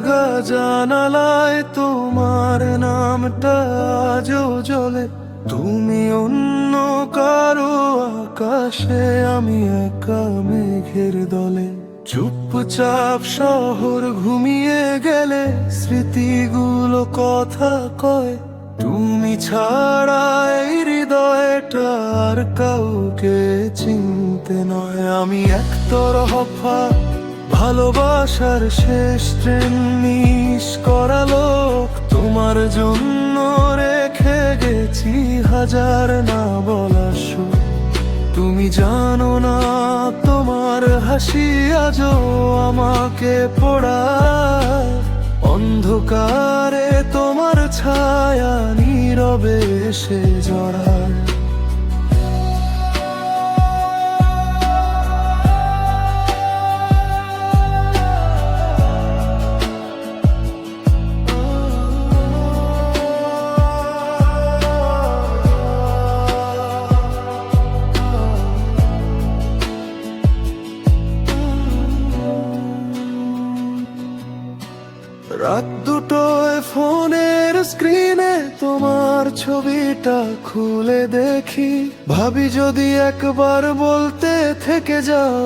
ভাঙা জানালায় তোমার নামটা আজও জ্বলে। তুমি অন্য কারো আকাশে, আমি একা মেঘের দলে। চুপচাপ শহর ঘুমিয়ে গেলে স্মৃতিগুলো কথা কয়। তুমি ছাড়া এই হৃদয়টা আর কাউকে চিনতে নয়। আমি একতরফা ভালোবাসার শেষ ট্রেন মিস করা লোক। তোমার জন্য রেখে গেছি হাজার না বলা সুখ। তুমি জানো না তোমার হাসি আজও আমাকে পোড়ায়। অন্ধকারে তোমার ছায়া নীরবে এসে জড়ায়। রাত দুটোয় ফোনের স্ক্রিনে তোমার ছবিটা খুলে দেখি। ভাবি যদি একবার বলতে থেকে যাও,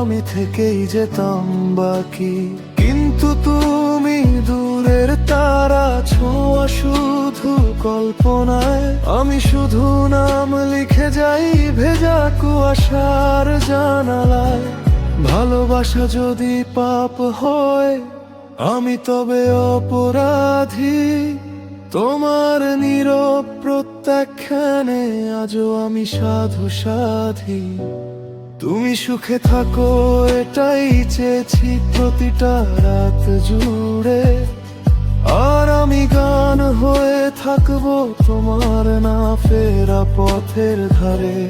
আমি থেকেই যেতাম বাকি। কিন্তু তুমি দূরের তারা ছোঁয়া শুধু কল্পনায়। আমি শুধু নাম লিখে যাই ভেজা কুয়াশার জানালায়। ভালোবাসা যদি পাপ হয়, আমি তবে অপরাধী। তোমার নীরব প্রত্যাখ্যানে আজও আমি সাধু সাধি। তুমি সুখে থাকো এটাই চেয়েছি প্রতিটা রাত জুড়ে। আর আমি গান হয়ে থাকবো তোমার না ফেরা পথের ধারে।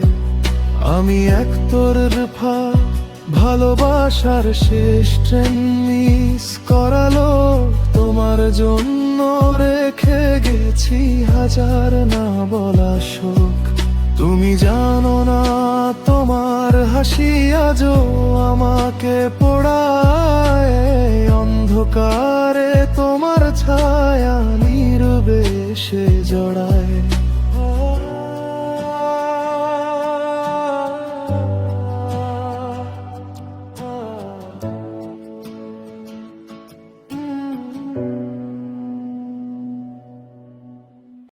আমি একতরফা ভালোবাসার শেষ ট্রেন মিস করালো। তোমার জন্য রেখে গেছি হাজার না বলা সুখ। তুমি জানো না তোমার হাসি আজও আমাকে পোড়ায়। অন্ধকারে তোমার ছায়া নীরবে এসে জড়ায়।